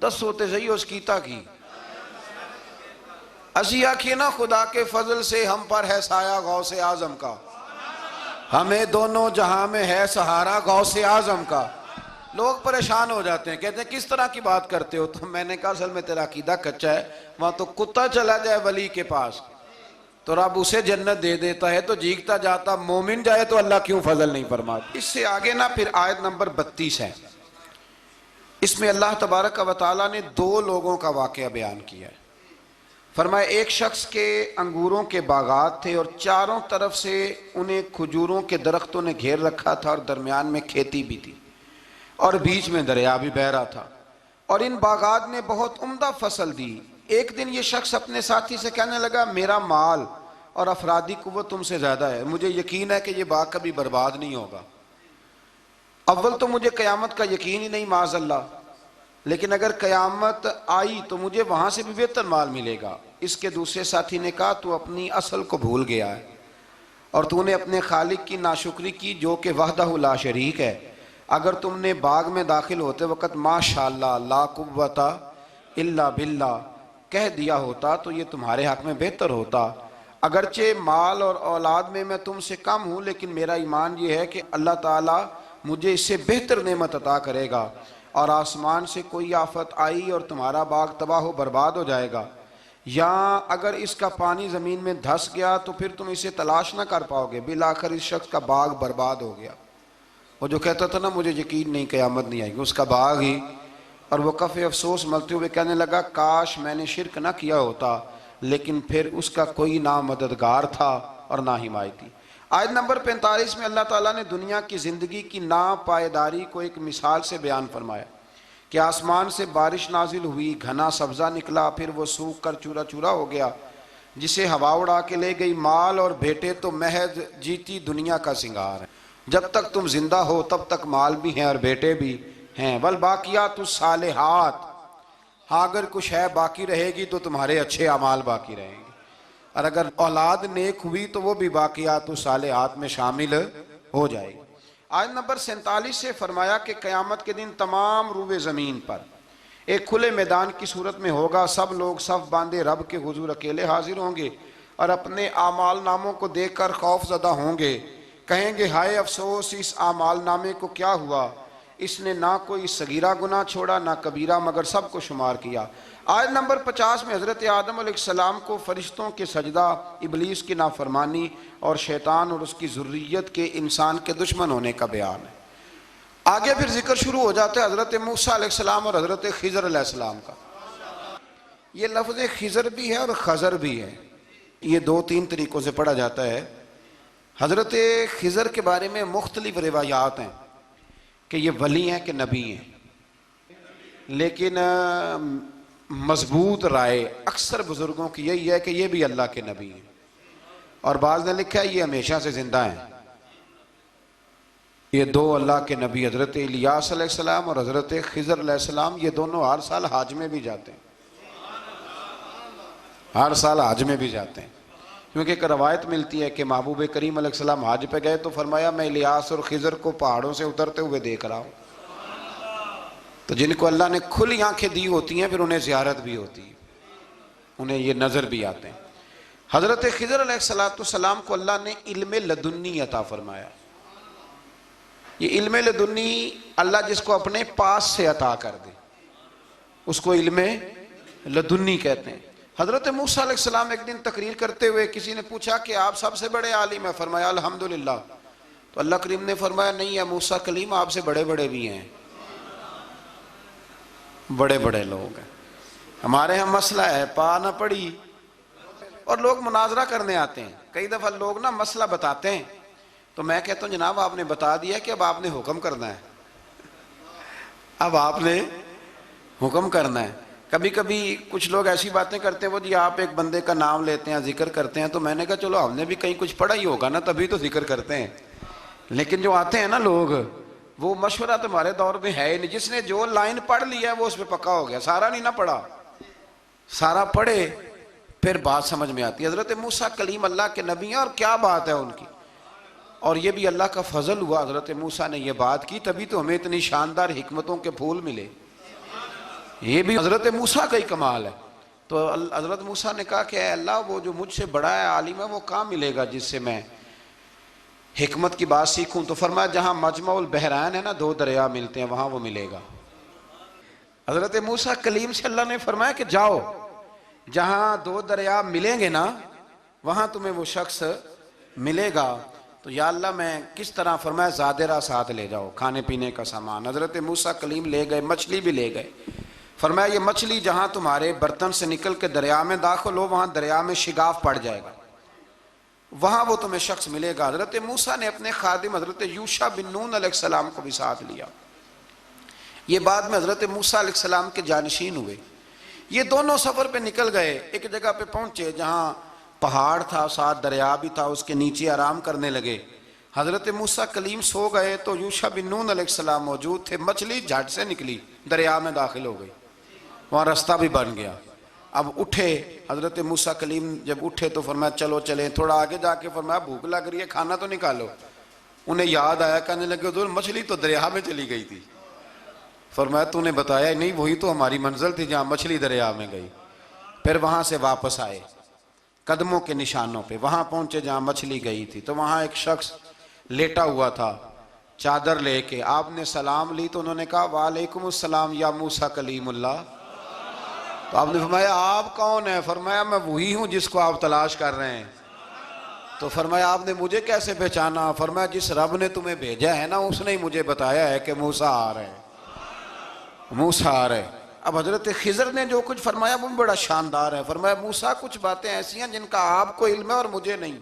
10 ہوتے صحیح اس کیتا کی۔ اسی آکھیے نا خدا کے فضل سے ہم پر ہے سایہ غوث اعظم کا، ہمیں دونوں جہاں میں ہے سہارا غوث اعظم کا۔ لوگ پریشان ہو جاتے ہیں، کہتے ہیں کس طرح کی بات کرتے ہو؟ تو میں نے کہا اصل میں تیرا عقیدہ کچا ہے، وہاں تو کتا چلا جائے ولی کے پاس تو رب اسے جنت دے دیتا ہے، تو جیگتا جاتا مومن جائے تو اللہ کیوں فضل نہیں فرماتا؟ اس سے آگے نا پھر آیت نمبر 32 ہے، اس میں اللہ تبارک و تعالیٰ نے 2 لوگوں کا واقعہ بیان کیا ہے۔ فرمایا ایک شخص کے انگوروں کے باغات تھے اور چاروں طرف سے انہیں کھجوروں کے درختوں نے گھیر رکھا تھا، اور درمیان میں کھیتی بھی تھی، اور بیچ میں دریا بھی بہہ رہا تھا، اور ان باغات نے بہت عمدہ فصل دی۔ ایک دن یہ شخص اپنے ساتھی سے کہنے لگا میرا مال اور افرادی قوت تم سے زیادہ ہے، مجھے یقین ہے کہ یہ باغ کبھی برباد نہیں ہوگا۔ اول تو مجھے قیامت کا یقین ہی نہیں معاذ اللہ، لیکن اگر قیامت آئی تو مجھے وہاں سے بھی بہتر مال ملے گا۔ اس کے دوسرے ساتھی نے کہا تو اپنی اصل کو بھول گیا ہے، اور تو نے اپنے خالق کی ناشکری کی جو کہ وحدہ لا شریک ہے۔ اگر تم نے باغ میں داخل ہوتے وقت ماشاءاللہ لا قوت الا باللہ کہہ دیا ہوتا تو یہ تمہارے حق میں بہتر ہوتا۔ اگرچہ مال اور اولاد میں تم سے کم ہوں، لیکن میرا ایمان یہ ہے کہ اللہ تعالیٰ مجھے اس سے بہتر نعمت عطا کرے گا، اور آسمان سے کوئی آفت آئی اور تمہارا باغ تباہ و برباد ہو جائے گا، یا اگر اس کا پانی زمین میں دھس گیا تو پھر تم اسے تلاش نہ کر پاؤ گے، بالآخر اس شخص کا باغ برباد ہو گیا۔ وہ جو کہتا تھا نا مجھے یقین نہیں قیامت نہیں آئے گی، اس کا باغ ہی، اور وہ کف افسوس ملتے ہوئے کہنے لگا کاش میں نے شرک نہ کیا ہوتا، لیکن پھر اس کا کوئی نہ مددگار تھا اور نہ حمایتی۔ آیت نمبر 45 میں اللہ تعالیٰ نے دنیا کی زندگی کی ناپائیداری کو ایک مثال سے بیان فرمایا کہ آسمان سے بارش نازل ہوئی، گھنا سبزہ نکلا، پھر وہ سوکھ کر چورا چورا ہو گیا، جسے ہوا اڑا کے لے گئی، مال اور بیٹے تو محض جیتی دنیا کا سنگار ہے۔ جب تک تم زندہ ہو تب تک مال بھی ہیں اور بیٹے بھی ہیں، والباقیات الصالحات، ہاں اگر کچھ ہے باقی رہے گی تو تمہارے اچھے اعمال باقی رہیں گے، اور اگر اولاد نیک ہوئی تو وہ بھی باقیات الصالحات میں شامل ہو جائے گی۔ آیت نمبر 47 سے فرمایا کہ قیامت کے دن تمام روئے زمین پر ایک کھلے میدان کی صورت میں ہوگا، سب لوگ صف باندھے رب کے حضور اکیلے حاضر ہوں گے اور اپنے اعمال ناموں کو دیکھ کر خوف زدہ ہوں گے، کہیں گے ہائے افسوس اس اعمال نامے کو کیا ہوا، اس نے نہ کوئی صغیرہ گناہ چھوڑا نہ کبیرہ، مگر سب کو شمار کیا۔ آیت نمبر 50 میں حضرت آدم علیہ السلام کو فرشتوں کے سجدہ، ابلیس کی نافرمانی اور شیطان اور اس کی ذریت کے انسان کے دشمن ہونے کا بیان ہے۔ آگے پھر ذکر شروع ہو جاتا ہے حضرت موسیٰ علیہ السلام اور حضرت خضر علیہ السلام کا۔ یہ لفظ خضر بھی ہے اور خضر بھی ہے، یہ دو تین طریقوں سے پڑھا جاتا ہے۔ حضرت خضر کے بارے میں مختلف روایات ہیں کہ یہ ولی ہیں کہ نبی ہیں، لیکن مضبوط رائے اکثر بزرگوں کی یہی ہے کہ یہ بھی اللہ کے نبی ہیں، اور بعض نے لکھا ہے یہ ہمیشہ سے زندہ ہیں۔ یہ دو اللہ کے نبی حضرت الیاس علیہ السلام اور حضرت خضر علیہ السلام، یہ دونوں ہر سال حج میں بھی جاتے ہیں، ہر سال حج میں بھی جاتے ہیں، کیونکہ ایک روایت ملتی ہے کہ محبوب کریم علیہ السلام حج پہ گئے تو فرمایا میں الیاس اور خضر کو پہاڑوں سے اترتے ہوئے دیکھ رہا ہوں۔ تو جن کو اللہ نے کھلی آنکھیں دی ہوتی ہیں پھر انہیں زیارت بھی ہوتی ہے، انہیں یہ نظر بھی آتے ہیں۔ حضرت خضر علیہ السلام کو اللہ نے علم لدنی عطا فرمایا۔ یہ علم لدنی اللہ جس کو اپنے پاس سے عطا کر دے اس کو علم لدنی کہتے ہیں۔ حضرت موسیٰ علیہ السلام ایک دن تقریر کرتے ہوئے کسی نے پوچھا کہ آپ سب سے بڑے عالم ہیں، فرمایا الحمدللہ۔ تو اللہ کریم نے فرمایا نہیں ہے موسیٰ کلیم آپ سے بڑے بڑے بھی ہیں، بڑے بڑے لوگ ہیں۔ ہمارے ہاں مسئلہ ہے پا نہ پڑی، اور لوگ مناظرہ کرنے آتے ہیں، کئی دفعہ لوگ نا مسئلہ بتاتے ہیں تو میں کہتا ہوں جناب آپ نے بتا دیا کہ اب آپ نے حکم کرنا ہے، اب آپ نے حکم کرنا ہے۔ کبھی کبھی کچھ لوگ ایسی باتیں کرتے ہیں وہ جی آپ ایک بندے کا نام لیتے ہیں ذکر کرتے ہیں، تو میں نے کہا چلو ہم نے بھی کہیں کچھ پڑھا ہی ہوگا نا تبھی تو ذکر کرتے ہیں، لیکن جو آتے ہیں نا لوگ وہ مشورہ تمہارے دور میں ہے ہی نہیں، جس نے جو لائن پڑھ لی ہے وہ اس پہ پکا ہو گیا، سارا نہیں نہ پڑھا، سارا پڑھے پھر بات سمجھ میں آتی ہے۔ حضرت موسیٰ کلیم اللہ کے نبی ہیں، اور کیا بات ہے ان کی، اور یہ بھی اللہ کا فضل ہوا حضرت موسیٰ نے یہ بات کی تبھی تو ہمیں اتنی شاندار حکمتوں کے پھول ملے، یہ بھی حضرت موسیٰ کا ہی کمال ہے۔ تو حضرت موسیٰ نے کہا کہ اے اللہ وہ جو مجھ سے بڑا ہے عالم ہے وہ کہاں ملے گا جس سے میں حکمت کی بات سیکھوں، تو فرمایا جہاں مجمع البحرین ہے نا دو دریا ملتے ہیں وہاں وہ ملے گا۔ حضرت موسیٰ کلیم سے اللہ نے فرمایا کہ جاؤ جہاں دو دریا ملیں گے نا وہاں تمہیں وہ شخص ملے گا۔ تو یا اللہ میں کس طرح، فرمایا زادرہ ساتھ لے جاؤ کھانے پینے کا سامان۔ حضرت موسیٰ کلیم لے گئے، مچھلی بھی لے گئے، فرمایا یہ مچھلی جہاں تمہارے برتن سے نکل کے دریا میں داخل ہو وہاں دریا میں شگاف پڑ جائے گا، وہاں وہ تمہیں شخص ملے گا۔ حضرت موسیٰ نے اپنے خادم حضرت یوشع بن نون علیہ السلام کو بھی ساتھ لیا، یہ بعد میں حضرت موسیٰ علیہ السلام کے جانشین ہوئے۔ یہ دونوں سفر پہ نکل گئے، ایک جگہ پہ پہنچے جہاں پہاڑ تھا ساتھ دریا بھی تھا، اس کے نیچے آرام کرنے لگے۔ حضرت موسیٰ کلیم سو گئے تو یوشع بن نون علیہ السلام موجود تھے، مچھلی جھٹ سے نکلی دریا میں داخل ہو گئی، وہاں راستہ بھی بن گیا۔ اب اٹھے حضرت موسیٰ کلیم، جب اٹھے تو فرمایا چلو چلیں، تھوڑا آگے جا کے فرمایا بھوک لگ رہی ہے کھانا تو نکالو۔ انہیں یاد آیا، کہنے لگے حضور مچھلی تو دریا میں چلی گئی تھی۔ فرمایا تو نے بتایا نہیں، وہی تو ہماری منزل تھی جہاں مچھلی دریا میں گئی۔ پھر وہاں سے واپس آئے قدموں کے نشانوں پہ، وہاں پہنچے جہاں مچھلی گئی تھی، تو وہاں ایک شخص لیٹا ہوا تھا، چادر لے کے آپ نے سلام لی تو انہوں نے کہا وعلیکم السلام یا موسیٰ کلیم اللہ. تو آپ نے فرمایا آپ کون ہیں؟ فرمایا میں وہی ہوں جس کو آپ تلاش کر رہے ہیں. تو فرمایا آپ نے مجھے کیسے پہچانا؟ فرمایا جس رب نے تمہیں بھیجا ہے نا اس نے ہی مجھے بتایا ہے کہ موسیٰ آ رہے ہیں، موسیٰ آ رہے ہیں. اب حضرت خضر نے جو کچھ فرمایا وہ بڑا شاندار ہے. فرمایا موسیٰ کچھ باتیں ایسی ہیں جن کا آپ کو علم ہے اور مجھے نہیں،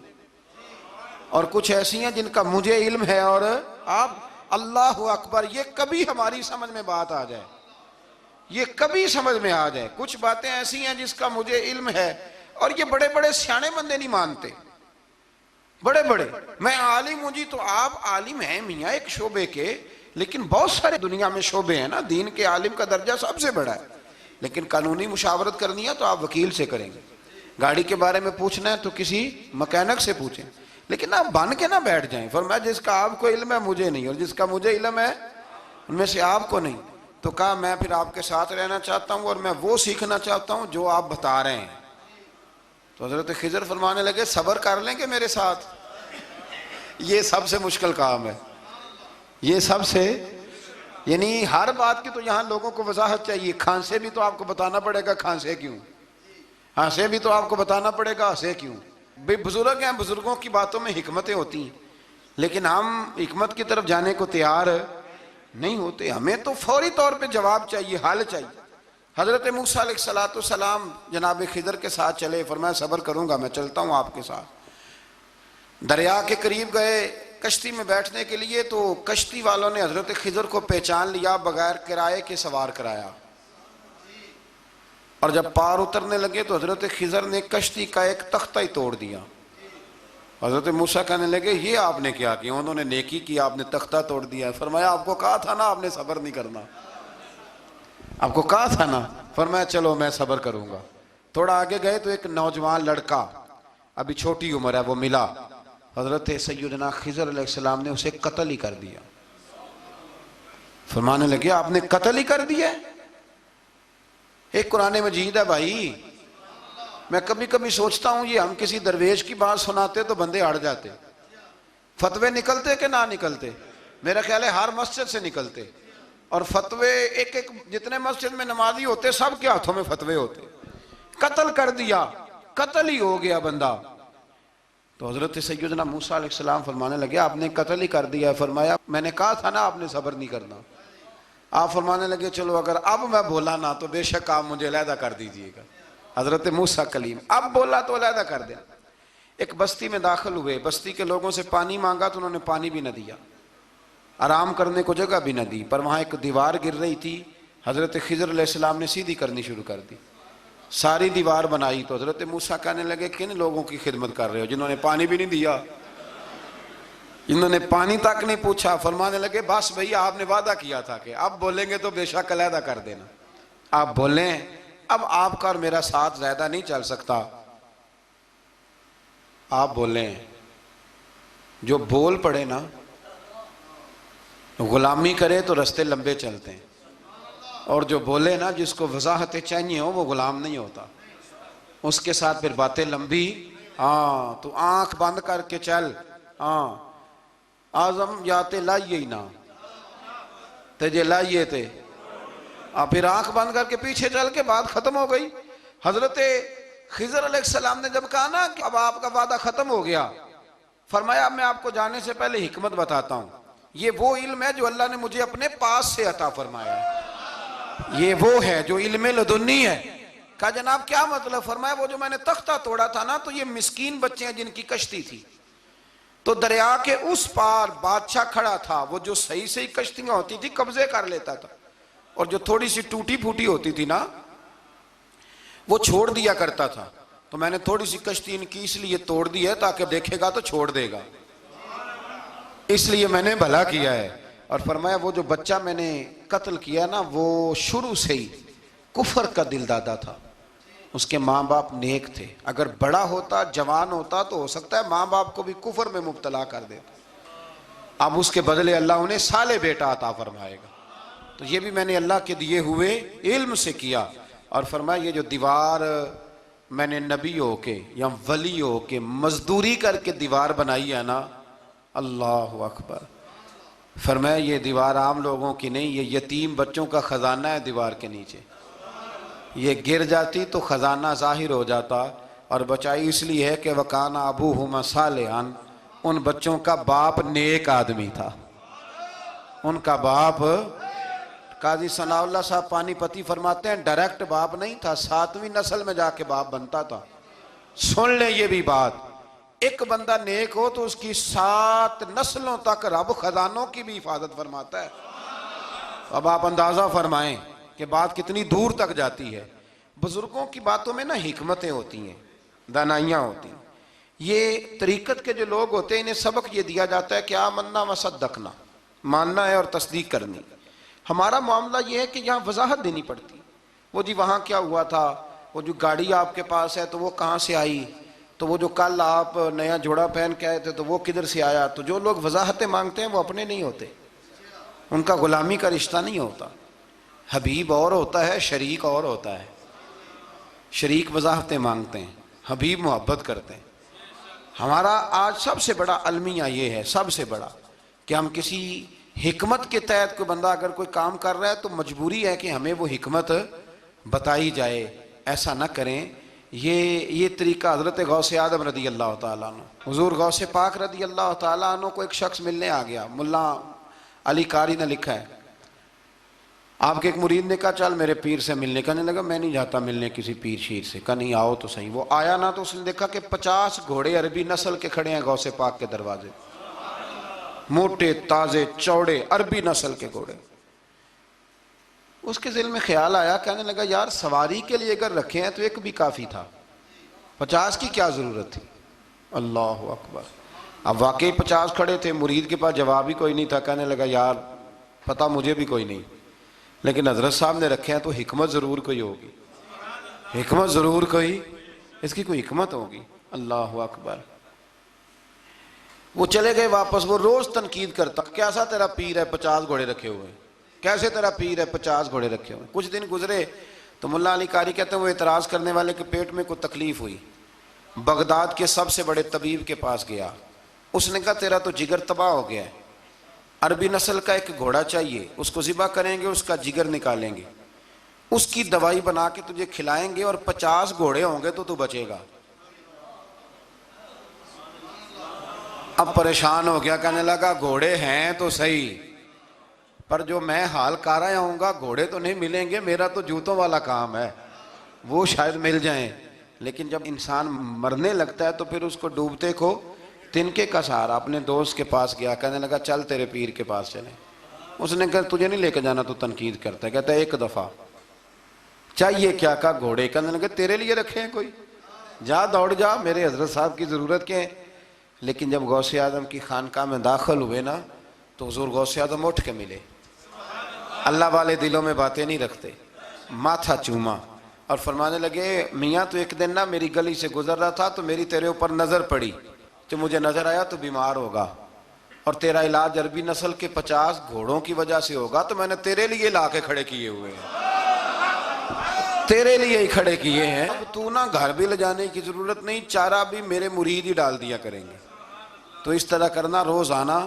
اور کچھ ایسی ہیں جن کا مجھے علم ہے اور آپ. اللہ اکبر. یہ کبھی ہماری سمجھ میں بات آ جائے، یہ کبھی سمجھ میں آ جائے. کچھ باتیں ایسی ہیں جس کا مجھے علم ہے، اور یہ بڑے بڑے سیانے بندے نہیں مانتے. بڑے بڑے میں عالم ہوں جی، تو آپ عالم ہیں میاں ایک شعبے کے، لیکن بہت سارے دنیا میں شعبے ہیں نا. دین کے عالم کا درجہ سب سے بڑا ہے، لیکن قانونی مشاورت کرنی ہے تو آپ وکیل سے کریں گے. گاڑی کے بارے میں پوچھنا ہے تو کسی مکینک سے پوچھیں، لیکن آپ بن کے نہ بیٹھ جائیں. فرمایا جس کا آپ کو علم ہے مجھے نہیں، اور جس کا مجھے علم ہے ان میں سے آپ کو نہیں. تو کہا میں پھر آپ کے ساتھ رہنا چاہتا ہوں اور میں وہ سیکھنا چاہتا ہوں جو آپ بتا رہے ہیں. تو حضرت خضر فرمانے لگے صبر کر لیں گے میرے ساتھ؟ یہ سب سے مشکل کام ہے، یہ سب سے، یعنی ہر بات کی تو یہاں لوگوں کو وضاحت چاہیے. کھانسے بھی تو آپ کو بتانا پڑے گا کھانسے کیوں، ہنسے بھی تو آپ کو بتانا پڑے گا ہنسے کیوں. بے بزرگ ہیں، بزرگوں کی باتوں میں حکمتیں ہوتی ہیں، لیکن ہم حکمت کی طرف جانے کو تیار نہیں ہوتے. ہمیں تو فوری طور پہ جواب چاہیے، حل چاہیے. حضرت موسیٰ علیہ السلام جناب خضر کے ساتھ چلے. فرمایا صبر کروں گا، میں چلتا ہوں آپ کے ساتھ. دریا کے قریب گئے کشتی میں بیٹھنے کے لیے، تو کشتی والوں نے حضرت خضر کو پہچان لیا، بغیر کرائے کے سوار کرایا. اور جب پار اترنے لگے تو حضرت خضر نے کشتی کا ایک تختہ ہی توڑ دیا. حضرت موسیٰ کہنے لگے یہ آپ نے کیا کیا؟ انہوں نے نیکی کی، آپ نے تختہ توڑ دیا. فرمایا آپ کو کہا تھا نا آپ نے صبر نہیں کرنا، آپ کو کہا تھا نا. فرمایا چلو میں صبر کروں گا. تھوڑا آگے گئے تو ایک نوجوان لڑکا، ابھی چھوٹی عمر ہے، وہ ملا. حضرت سیدنا خضر علیہ السلام نے اسے قتل ہی کر دیا. فرمانے لگے آپ نے قتل ہی کر دیا؟ ایک قرآن مجید ہے بھائی. میں کبھی کبھی سوچتا ہوں یہ ہم کسی درویش کی بات سناتے تو بندے اڑ جاتے. فتوے نکلتے کہ نہ نکلتے؟ میرا خیال ہے ہر مسجد سے نکلتے. اور فتوے ایک ایک جتنے مسجد میں نمازی ہوتے سب کے ہاتھوں میں فتوے ہوتے. قتل کر دیا، قتل ہی ہو گیا بندہ. تو حضرت سیدنا موسیٰ علیہ السلام فرمانے لگے آپ نے قتل ہی کر دیا. فرمایا میں نے کہا تھا نا آپ نے صبر نہیں کرنا. آپ فرمانے لگے چلو اگر اب میں بولا نا تو بے شک آپ مجھے علیحدہ کر دیجئے گا. حضرت موسیٰ کلیم اب بولا تو علیحدہ کر دیا. ایک بستی میں داخل ہوئے، بستی کے لوگوں سے پانی مانگا تو انہوں نے پانی بھی نہ دیا، آرام کرنے کو جگہ بھی نہ دی. پر وہاں ایک دیوار گر رہی تھی، حضرت خضر علیہ السلام نے سیدھی کرنی شروع کر دی. ساری دیوار بنائی. تو حضرت موسیٰ کہنے لگے کن لوگوں کی خدمت کر رہے ہو جنہوں نے پانی بھی نہیں دیا، انہوں نے پانی تک نہیں پوچھا. فرمانے لگے بس بھئی آپ نے وعدہ کیا تھا کہ اب بولیں گے تو بے شک علیحدہ کر دینا. آپ بولیں اب آپ کا اور میرا ساتھ زیادہ نہیں چل سکتا. آپ بولیں. جو بول پڑے نا، غلامی کرے تو رستے لمبے چلتے ہیں، اور جو بولے نا جس کو وضاحتیں چاہیے ہو وہ غلام نہیں ہوتا، اس کے ساتھ پھر باتیں لمبی. ہاں تو آنکھ بند کر کے چل. ہاں آزم یاتے لائیے ہی نہ تجھے لائیے تھے، پھر آنکھ بند کر کے پیچھے چل کے بات ختم ہو گئی. حضرت خضر علیہ السلام نے جب کہا نا کہ اب آپ کا وعدہ ختم ہو گیا، فرمایا اب میں آپ کو جانے سے پہلے حکمت بتاتا ہوں. یہ وہ علم ہے جو اللہ نے مجھے اپنے پاس سے عطا فرمایا ہے، یہ وہ ہے جو علم لدنی ہے. کہا جناب کیا مطلب؟ فرمایا وہ جو میں نے تختہ توڑا تھا نا تو یہ مسکین بچے ہیں جن کی کشتی تھی، تو دریا کے اس پار بادشاہ کھڑا تھا، وہ جو صحیح صحیح کشتیاں ہوتی تھی قبضے کر لیتا تھا، اور جو تھوڑی سی ٹوٹی پھوٹی ہوتی تھی نا وہ چھوڑ دیا کرتا تھا. تو میں نے تھوڑی سی کشتی ان کی اس لیے توڑ دی ہے تاکہ دیکھے گا تو چھوڑ دے گا، اس لیے میں نے بھلا کیا ہے. اور فرمایا وہ جو بچہ میں نے قتل کیا نا وہ شروع سے ہی کفر کا دل دادا تھا، اس کے ماں باپ نیک تھے. اگر بڑا ہوتا جوان ہوتا تو ہو سکتا ہے ماں باپ کو بھی کفر میں مبتلا کر دیتا. اب اس کے بدلے اللہ انہیں صالح بیٹا عطا فرمائے گا. تو یہ بھی میں نے اللہ کے دیے ہوئے علم سے کیا. اور فرمایا یہ جو دیوار میں نے نبی ہو کے یا ولی ہو کے مزدوری کر کے دیوار بنائی ہے نا، اللہ اکبر، فرمایا یہ دیوار عام لوگوں کی نہیں، یہ یتیم بچوں کا خزانہ ہے دیوار کے نیچے، یہ گر جاتی تو خزانہ ظاہر ہو جاتا، اور بچائی اس لیے ہے کہ وَكَانَ أَبُوهُمَا صَالِحًا، ان بچوں کا باپ نیک آدمی تھا، ان کا باپ۔ قاضی ثناء اللہ صاحب پانی پتی فرماتے ہیں ڈائریکٹ باپ نہیں تھا، 7ویں نسل میں جا کے باپ بنتا تھا۔ سن لیں یہ بھی بات، ایک بندہ نیک ہو تو اس کی 7 نسلوں تک رب خزانوں کی بھی حفاظت فرماتا ہے۔ اب آپ اندازہ فرمائیں کہ بات کتنی دور تک جاتی ہے۔ بزرگوں کی باتوں میں نا حکمتیں ہوتی ہیں، دانائیاں ہوتی ہیں۔ یہ طریقت کے جو لوگ ہوتے ہیں انہیں سبق یہ دیا جاتا ہے کہ آمنا وصدقنا، ماننا ہے اور تصدیق کرنی۔ ہمارا معاملہ یہ ہے کہ یہاں وضاحت دینی پڑتی، وہ جی وہاں کیا ہوا تھا، وہ جو گاڑی آپ کے پاس ہے تو وہ کہاں سے آئی، تو وہ جو کل آپ نیا جوڑا پہن کے آئے تھے تو وہ کدھر سے آیا۔ تو جو لوگ وضاحتیں مانگتے ہیں وہ اپنے نہیں ہوتے، ان کا غلامی کا رشتہ نہیں ہوتا۔ حبیب اور ہوتا ہے، شریک اور ہوتا ہے۔ شریک وضاحتیں مانگتے ہیں، حبیب محبت کرتے ہیں۔ ہمارا آج سب سے بڑا المیہ یہ ہے، سب سے بڑا، کہ ہم کسی حکمت کے تحت کوئی بندہ اگر کوئی کام کر رہا ہے تو مجبوری ہے کہ ہمیں وہ حکمت بتائی جائے، ایسا نہ کریں۔ یہ طریقہ حضرت غوث اعظم رضی اللہ تعالیٰ عنہ، حضور غوث پاک رضی اللہ تعالیٰ عنہ کو ایک شخص ملنے آ گیا۔ ملا علی قاری نے لکھا ہے، آپ کے ایک مرید نے کہا چل میرے پیر سے ملنے، کہنے لگا میں نہیں جاتا ملنے کسی پیر شیر سے، کہا نہیں آؤ تو صحیح۔ وہ آیا نہ تو اس نے دیکھا کہ 50 گھوڑے عربی نسل کے کھڑے ہیں غوث پاک کے دروازے، موٹے تازے چوڑے عربی نسل کے گھوڑے۔ اس کے ذہن میں خیال آیا، کہنے لگا یار سواری کے لیے اگر رکھے ہیں تو ایک بھی کافی تھا، 50 کی کیا ضرورت تھی۔ اللہ اکبر۔ اب واقعی 50 کھڑے تھے، مرید کے پاس جواب ہی کوئی نہیں تھا، کہنے لگا یار پتہ مجھے بھی کوئی نہیں، لیکن حضرت صاحب نے رکھے ہیں تو حکمت ضرور کوئی ہوگی، حکمت ضرور کوئی، اس کی کوئی حکمت ہوگی۔ اللہ اکبر۔ وہ چلے گئے واپس۔ وہ روز تنقید کرتا، کیسا تیرا پیر ہے 50 گھوڑے رکھے ہوئے، کیسے تیرا پیر ہے 50 گھوڑے رکھے ہوئے۔ کچھ دن گزرے تو ملا علی قاری کہتے ہیں وہ اعتراض کرنے والے کے پیٹ میں کوئی تکلیف ہوئی، بغداد کے سب سے بڑے طبیب کے پاس گیا۔ اس نے کہا تیرا تو جگر تباہ ہو گیا ہے، عربی نسل کا ایک گھوڑا چاہیے، اس کو ذبح کریں گے، اس کا جگر نکالیں گے، اس کی دوائی بنا کے تجھے کھلائیں گے، اور 50 گھوڑے ہوں گے تو بچے گا۔ اب پریشان ہو گیا، کہنے لگا گھوڑے ہیں تو صحیح، پر جو میں حال کر رہا ہوں گا گھوڑے تو نہیں ملیں گے، میرا تو جوتوں والا کام ہے، وہ شاید مل جائیں۔ لیکن جب انسان مرنے لگتا ہے تو پھر اس کو ڈوبتے کو تنکے کا سہارا۔ اپنے دوست کے پاس گیا، کہنے لگا چل تیرے پیر کے پاس چلیں۔ اس نے کہا تجھے نہیں لے کے جانا، تو تنقید کرتا ہے۔ کہتا ہے ایک دفعہ چاہیے کیا؟ کہا گھوڑے۔ کہنے لگا تیرے لیے رکھے ہیں کوئی، جا دوڑ جا، میرے حضرت صاحب کی ضرورت کیا ہے۔ لیکن جب غوث اعظم کی خانقاہ میں داخل ہوئے نا تو حضور غوث اعظم اٹھ کے ملے۔ اللہ والے دلوں میں باتیں نہیں رکھتے، ماتھا چوما اور فرمانے لگے میاں تو ایک دن نا میری گلی سے گزر رہا تھا تو میری تیرے اوپر نظر پڑی، تو مجھے نظر آیا تو بیمار ہوگا، اور تیرا علاج عربی نسل کے 50 گھوڑوں کی وجہ سے ہوگا، تو میں نے تیرے لیے لا کے کھڑے کیے ہوئے ہیں، تیرے لیے ہی کھڑے کیے ہیں۔ اب تو نا گھر بھی لے جانے کی ضرورت نہیں، چارہ بھی میرے مرید ہی ڈال دیا کریں گے۔ تو اس طرح کرنا، روز آنا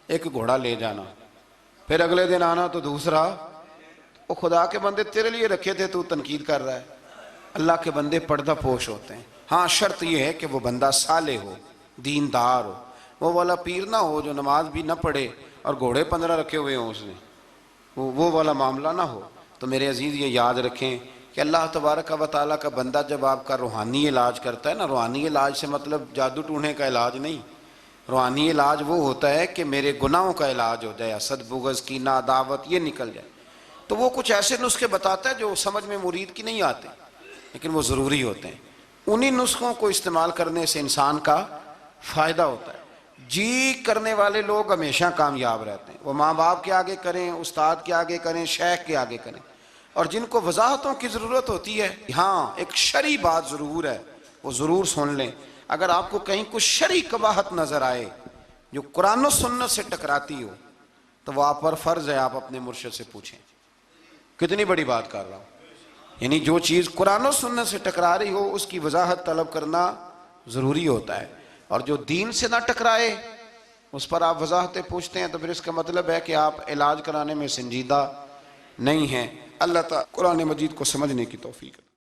ایک گھوڑا لے جانا، پھر اگلے دن آنا تو دوسرا۔ وہ خدا کے بندے تیرے لیے رکھے تھے، تو تنقید کر رہا ہے۔ اللہ کے بندے پردہ پوش ہوتے ہیں۔ ہاں شرط یہ ہے کہ وہ بندہ صالح ہو، دیندار ہو، وہ والا پیر نہ ہو جو نماز بھی نہ پڑھے اور گھوڑے 15 رکھے ہوئے ہوں اس نے، وہ والا معاملہ نہ ہو۔ تو میرے عزیز یہ یاد رکھیں کہ اللہ تبارک و تعالیٰ کا بندہ جب آپ کا روحانی علاج کرتا ہے نا، روحانی علاج سے مطلب جادو ٹونے کا علاج نہیں، روحانی علاج وہ ہوتا ہے کہ میرے گناہوں کا علاج ہو جائے، حسد بغض کینہ عداوت یہ نکل جائے۔ تو وہ کچھ ایسے نسخے بتاتا ہے جو سمجھ میں مرید کی نہیں آتے، لیکن وہ ضروری ہوتے ہیں۔ انہی نسخوں کو استعمال کرنے سے انسان کا فائدہ ہوتا ہے۔ جی کرنے والے لوگ ہمیشہ کامیاب رہتے ہیں، وہ ماں باپ کے آگے کریں، استاد کے آگے کریں، شیخ کے آگے کریں۔ اور جن کو وضاحتوں کی ضرورت ہوتی ہے، ہاں ایک شرعی بات ضرور ہے، وہ ضرور سن لیں۔ اگر آپ کو کہیں کچھ شرعی قباحت نظر آئے جو قرآن و سنت سے ٹکراتی ہو تو وہ آپ پر فرض ہے آپ اپنے مرشد سے پوچھیں۔ کتنی بڑی بات کر رہا ہوں، یعنی جو چیز قرآن و سنت سے ٹکرا رہی ہو اس کی وضاحت طلب کرنا ضروری ہوتا ہے، اور جو دین سے نہ ٹکرائے اس پر آپ وضاحتیں پوچھتے ہیں تو پھر اس کا مطلب ہے کہ آپ علاج کرانے میں سنجیدہ نہیں ہیں۔ اللہ تعالیٰ قرآن مجید کو سمجھنے کی توفیق